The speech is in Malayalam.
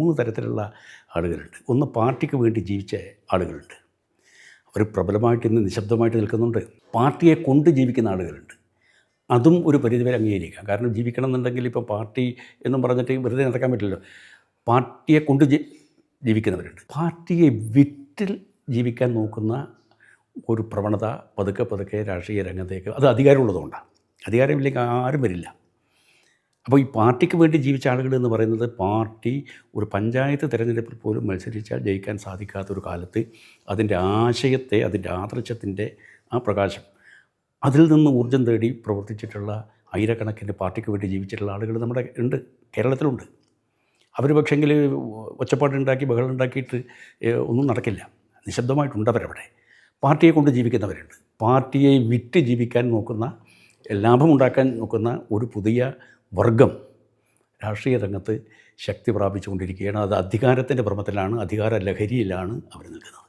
3 തരത്തിലുള്ള ആളുകളുണ്ട്. ഒന്ന് പാർട്ടിക്ക് വേണ്ടി ജീവിച്ച ആളുകളുണ്ട്. അവർ പ്രബലമായിട്ട് ഇന്ന് നിശബ്ദമായിട്ട് നിൽക്കുന്നുണ്ട്. പാർട്ടിയെ കൊണ്ട് ജീവിക്കുന്ന ആളുകളുണ്ട്. അതും ഒരു പരിധിവരെ അംഗീകരിക്കാം. കാരണം ജീവിക്കണം എന്നുണ്ടെങ്കിൽ ഇപ്പോൾ പാർട്ടി എന്നും പറഞ്ഞിട്ട് വെറുതെ നടക്കാൻ പറ്റില്ലല്ലോ. പാർട്ടിയെ കൊണ്ട് ജീവിക്കുന്നവരുണ്ട്. പാർട്ടിയെ വിറ്റിൽ ജീവിക്കാൻ നോക്കുന്ന ഒരു പ്രവണത പതുക്കെ രാഷ്ട്രീയ രംഗത്തേക്ക്, അത് അധികാരമുള്ളതുകൊണ്ടാണ്. അധികാരമില്ലെങ്കിൽ ആരും വരില്ല. അപ്പോൾ ഈ പാർട്ടിക്ക് വേണ്ടി ജീവിച്ച ആളുകൾ എന്ന് പറയുന്നത് പാർട്ടി ഒരു പഞ്ചായത്ത് തിരഞ്ഞെടുപ്പിൽ പോലും മത്സരിച്ചാൽ ജയിക്കാൻ സാധിക്കാത്തൊരു കാലത്ത് അതിൻ്റെ ആശയത്തെ, അതിൻ്റെ ആദർശത്തിൻ്റെ ആ പ്രകാശം, അതിൽ നിന്ന് ഊർജ്ജം തേടി പ്രവർത്തിച്ചിട്ടുള്ള ആയിരക്കണക്കിന് പാർട്ടിക്ക് വേണ്ടി ജീവിച്ചിട്ടുള്ള ആളുകൾ നമ്മുടെ ഉണ്ട്, കേരളത്തിലുണ്ട്. അവർ പക്ഷെങ്കിൽ ഒച്ചപ്പാടുണ്ടാക്കി ബഹളമുണ്ടാക്കിയിട്ട് ഒന്നും നടക്കില്ല. നിശബ്ദമായിട്ടുണ്ടവരവിടെ. പാർട്ടിയെ കൊണ്ട് ജീവിക്കുന്നവരുണ്ട്. പാർട്ടിയെ വിറ്റ് ജീവിക്കാൻ നോക്കുന്ന, ലാഭമുണ്ടാക്കാൻ നോക്കുന്ന ഒരു പുതിയ വർഗം രാഷ്ട്രീയ രംഗത്ത് ശക്തി പ്രാപിച്ചുകൊണ്ടിരിക്കുകയാണ്. അത് അധികാരത്തിൻ്റെ ഭ്രമത്തിലാണ്, അധികാര ലഹരിയിലാണ് അവർ നിൽക്കുന്നത്.